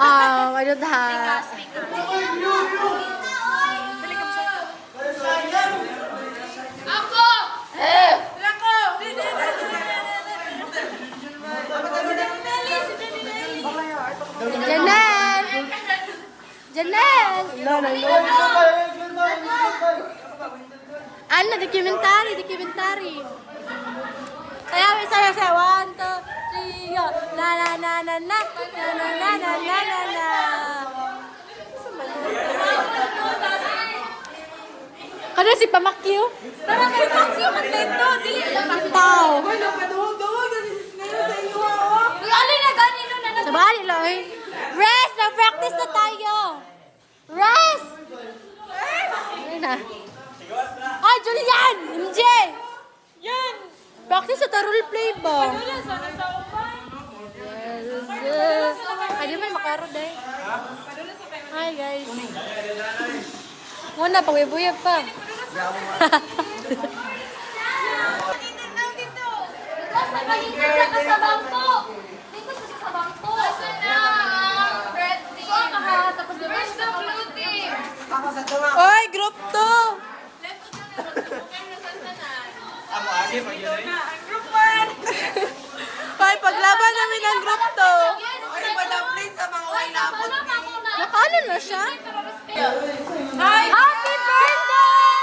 I don't have. Ako! Ako! Janel! Janel! Ano, documentary. Sayaw. 1, 2, 3, go. Na na na na na na na na na na na na. Kano si Pamakyo? Tara kay Paxio, matento. Dili lang ang Tao. Uy, alin na gani no na Sa bali lang eh. Rest! Na-practice na tayo! Rest! Ayun na. Ay, Julian! MJ! Yan! Practice sa role play ba? Yes. Ay, di man makarod eh. Hi guys. Muna, pag-buyab pa. Sa kasabang ko. Dito sa kasabang ko. Asa na? Red team. So, tapos the rest of blue team. Oy, group 2! Let's go. Amo agi pag yun eh. Group 1. Hoy, paglaban namin ang group 2. Yes. Ay, pa-downplate sa mga way na ako. Nakaano na siya? Hi! Happy birthday!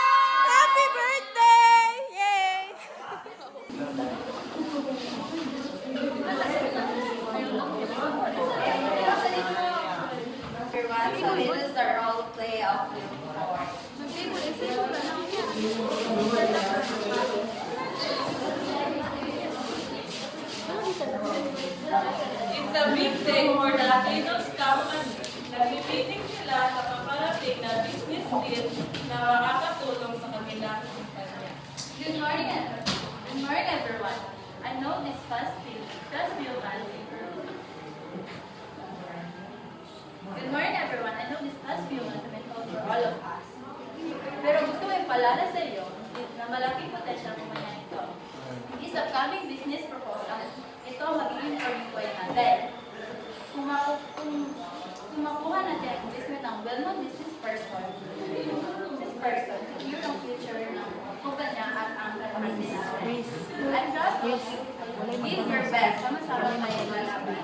Happy birthday! Yay! So this is the role play of Blue 4. It's a big day for the Latinos company. Nagpipiting sila sa paparating na business deal na makakatulong sa kanilang kumpanya. Good morning, everyone. I know this past few months. Good morning, everyone. I know this past few months have been tough for all of us. Pero gusto ko ipaalala sa iyo na malaking potential kumanya ito. This upcoming business proposal, ito ang magiging turning point natin. Kung makuha natin ang investment ng well-known business person, secure ang future ng kumpanya at ang kalaman nila. I'm just give your best. Sama-sama tayo malaban.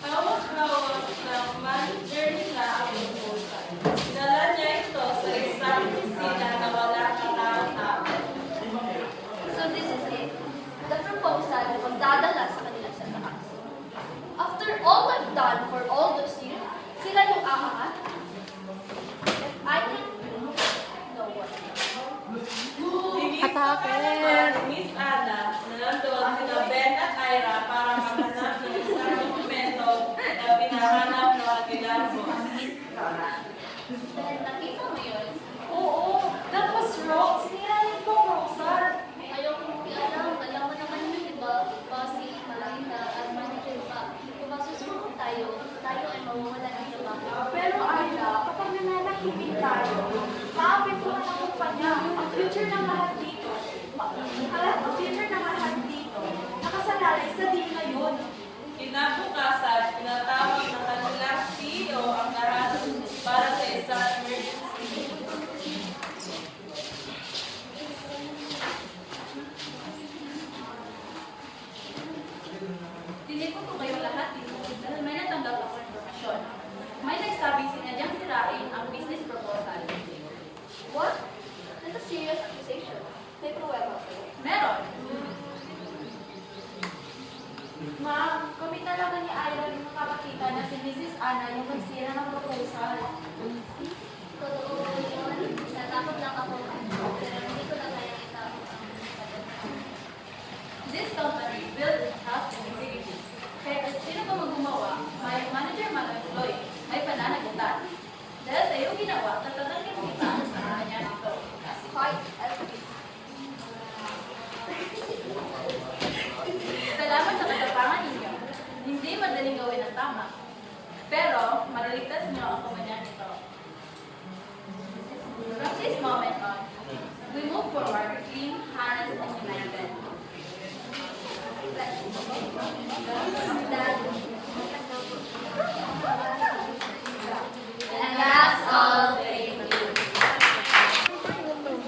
Hawak-hawak ng manager nila ang proposal. Dinala niya ito sa isang opisina na wala katao-tao. So this is it. The proposal na magdadala sa kanila sa taas. After all I've done for all those years, sila yung aangat. If I can no one. Atake! Miss Ana, na nandun sila Ben at Ira para maghanap ng isang dokumento na pinahanap ng kanilang boss. Dahil nakita mo yun? Oo, that was wrong. Sinirayan ko, Roxar. Ayaw ko alam. Alam mo naman yun, di ba? Bossy, Malaika, at manager pa. Kung masusunod tayo ay mawawala ng trabaho. Pero Ayla, kapag nananahimik tayo, maapektuhan ang kumpanya, ang future ng lahat dito. Ang future ng lahat dito, nakasalalay sa deal na yun. Kinabukasan, pinatawag ng kanilang CEO ang lahat para sa isang emergency meeting. Tinipon ko kayo lahat dito dahil may natanggap ako ng informasyon. May nagsabing sinadyang sirain ang business proposal. What? That's a serious accusation. May pruweba ko. Meron. Ma'am, kami talaga ni Ayla yung nakakakita na si Mrs. Ana yung nagsira ng proposal. Totoo yun. Natakot lang ako. Pero hindi ko na kaya itapos ang This company built its house and executives. Kaya kung sino pa maggumawa, may manager man o employee, may pananagutan. Dahil sa iyong ginawa, tatatangin kita sa kanya nito. As quite as Salamat sa katapangan ninyo. Hindi madaling gawin ang tama. Pero, maliligtas niyo ang kumpanya nito. From this moment on, we move forward clean, honest, and united. And that's all. Thank you.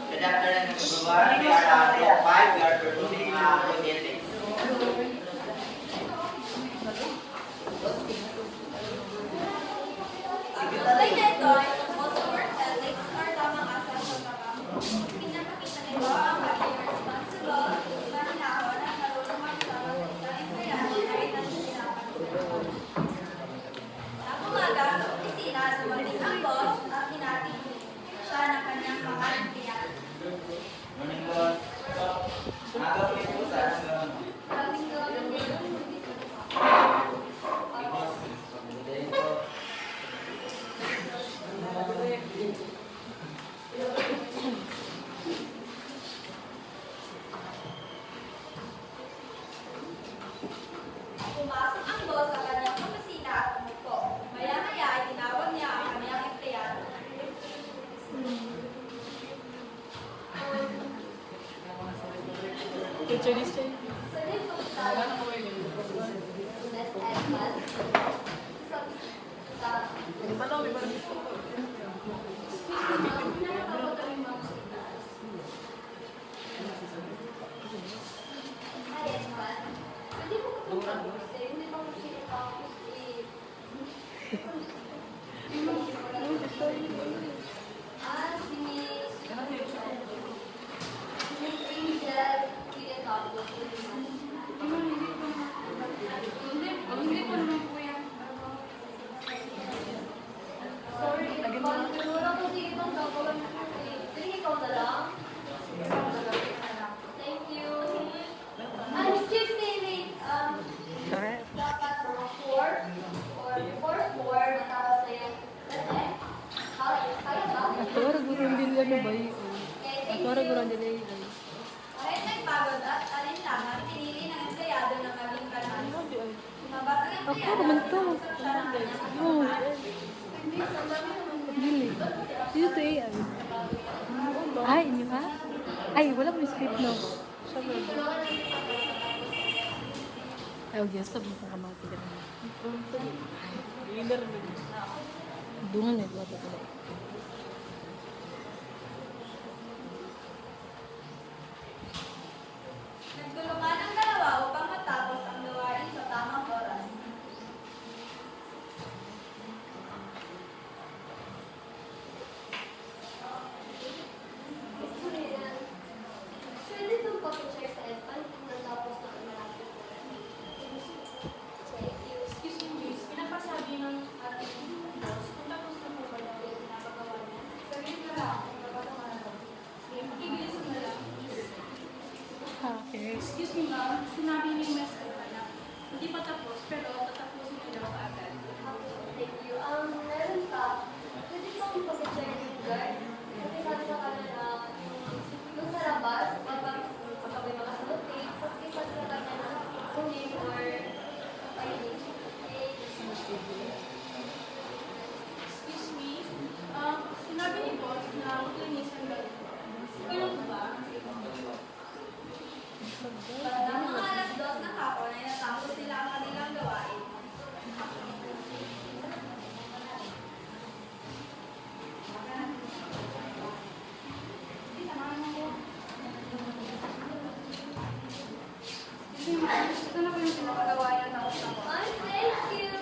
Good afternoon, everyone. We are Block 5. We are producing cosmetics. Tulad nito, most of our colleagues are lamang asal sa trabaho. Pinapakita nito ang pagiging responsible, mahinahon at marunong magsama sa isang empleyado kahit ang sinapansin. Sa umaga sa opisina, dumating ang boss at hinatingin siya ng kanyang mga empleyado. Morning, boss. Aga po yung pusa. Maraming gawin din. Pumasok ang boss sa kanyang opisina at umupo. Maya-maya ay tinawag niya ang kanyang empleyado. Si Miss Angel Quinetopoulos. Sorry, pagkakura ko si itong gagawin ko. Ikaw na lang. Thank you. Excuse me, wait. Dapat 4 or 4 matapos na yung lahat. Kaya ba? Atora gurang din ano ba yun? Okay, thank Atora you. gurang din yun. Kahit nagpagod at alinlangan, pinili ng empleyado na maging kalmado. Lumabas ang empleyado Ako naman to. at siya ng kanyang Oo. kasama. Dili. Dito eh. Ay, inyo ha? Ay, wala mo script no. Ay, okay. Sabi mo ka mga tiga naman. Dungan eh. Wala ko na. Nagtulungan ang dalawa upang matapos ang gawain sa tamang oras. Pwede itong pag-check sa EDPAN kung natapos na ang malapit. Thank you. Excuse me, Miss. Pinapasabi ng ating boss kung tapos na po ba yung pinapagawa niya. Sabihin ko lang kung napagawa na. Sige, makibilis mo na lang. Okay. Excuse me, ma'am. Sinabi ni Miss Eva na hindi pa tapos, pero tatapusin niyo daw agad. Thank you. Meron pa. Pwede bang pag-check yung guard? Kasi sabi sa kanya na yung sa labas, kapag may mga salute, kasi sabi sa kanya na kunin or painin. Excuse me. Sinabi ni boss na maglinisan daw. Kailan po ba? Ng mga alas 2 ng hapon ay natapos nila ang kanilang gawain. Ito na po yung pinapagawa niya tapos na po. Ay, thank you!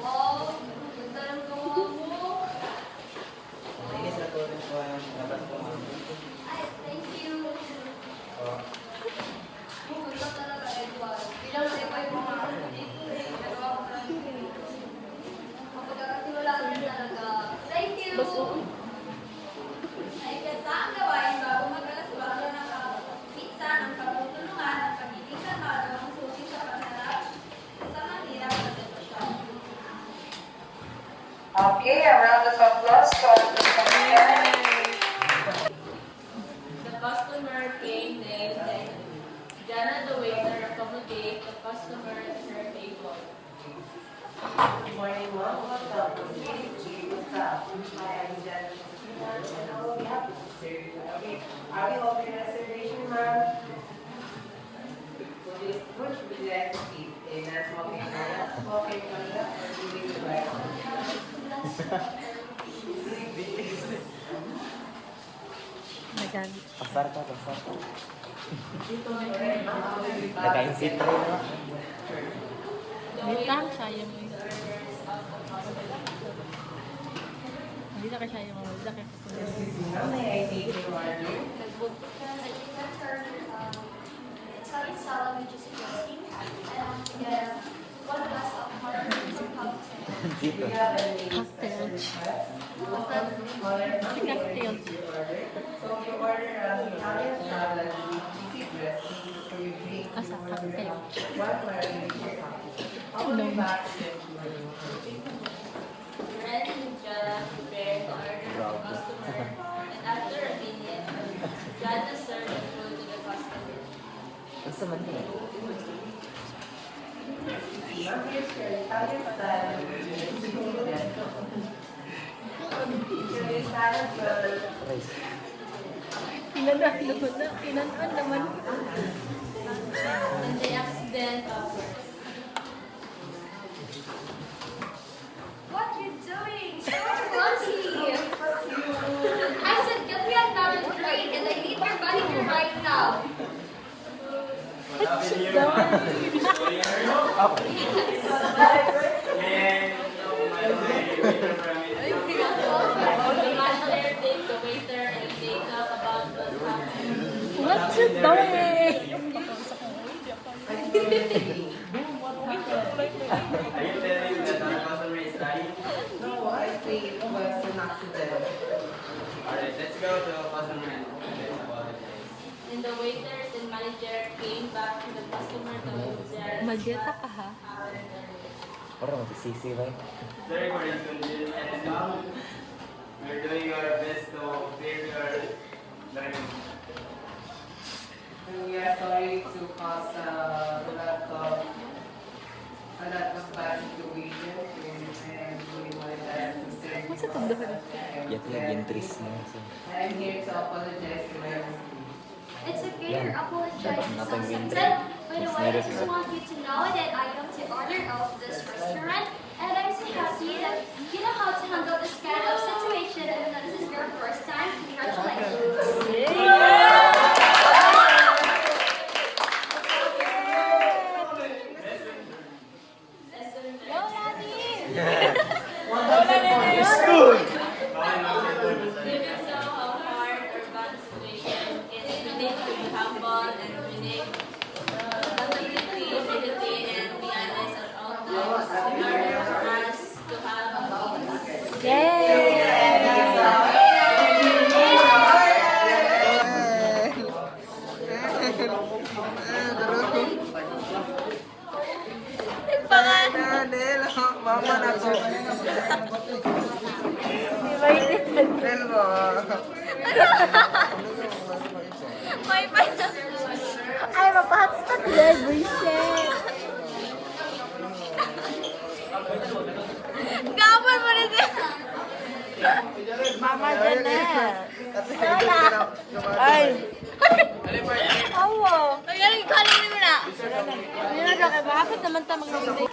Wow! Ganda ng gawa mo! Sige, sa tuloy po yung labas po. Ay, thank you! Ganda talaga, Edward. Bilang sa iba yung mga dito eh. Nagawa ko lang. Mapagkakatiwalaan din talaga. Thank you! Naigasa ang gawain bago mag-alas 4 ng pizza ng pagtutulungan at pagiging kalmado ang susi sa pagharap sa mahirap na sitwasyon. Okay, a round of applause for the secretary. The customer came then Jana the waiter accommodate the customer at her table. Good morning, ma'am. Welcome. What's up? Hi, I'm Jen. And I will be happy to serve you. Are we offering a reservation, ma'am? Which would you Nagamit. Pasar ka. Naka-insit rin mo. Wait lang, sayang mo yun. Hindi na kasi yung hindi na kasi Italian salad, which is interesting. And yeah, one glass of water from Fountain. Dito. cocktail. Si cocktail. So you order Italian salad, cheesy dressing, so you drink Asa cocktail. one marinade coffee. All the back Ren and Jana prepared the order for the customer, and after a minute, Jana served the food to the customer. Basta man yun. Here's your Italian salad, cheesy dressing. Your salad will Rice. Inanaan naman. And the accident occurred. What you doing? So clumsy! I said, get me a marriage grade and I need your money right now. The manager takes the waiter and they talk about what happened. What's it doing? Are you telling that our customer is dying? no, I think it was an accident. Alright, let's go to customer and let's apologize. And the waiters and manager came back to the customer to apologize. Maljeta ka ha? Parang magsisisi ba? Sorry for inconvenience. We're doing our best to clear your learning. And we are sorry to cause a lot of bad situations and we want to serve What's it doing? Yat yung tris na. So, I'm here to apologize to everyone. It's okay, Yeah. your apologize is Nothing accepted. wrong. By the way, I just want you to know that I am the owner of this restaurant and I'm so happy that you know how to handle this kind of situation and that this is your first time. Congratulations. Even so, how hard or bad situation is, we need to be humble and we need positivity, humility, and be honest at all times in order for us to have peace. Mama na to. Ay, mapahotspot yan, buisit. Gabon mo rin siya! Mama Janelle. Ay. Awo. Ay, galing ikalim mo na! Hindi na kaya bakit naman ta mag-video?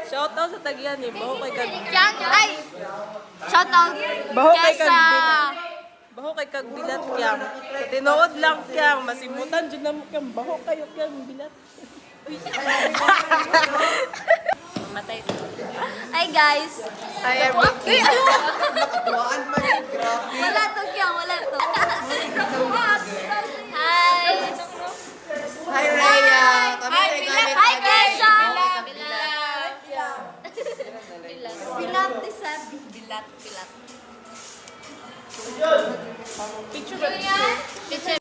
Shoutout sa tagyan ni Baho kay kag Ay! Shout out Baho kay Kesa. kag Baho kay kag bilat kyang. Sa tinuod lang kyang masimutan jud namo kyang baho kayo kyang bilat. Matay. Hi guys. Hi everyone. Uy, ano? Nakatuwaan man yung grabe. Wala to kya, wala to. Hi. Hi Raya. Hi Kesha. Bilat ni Sabi. Bilat. Picture ba? Picture.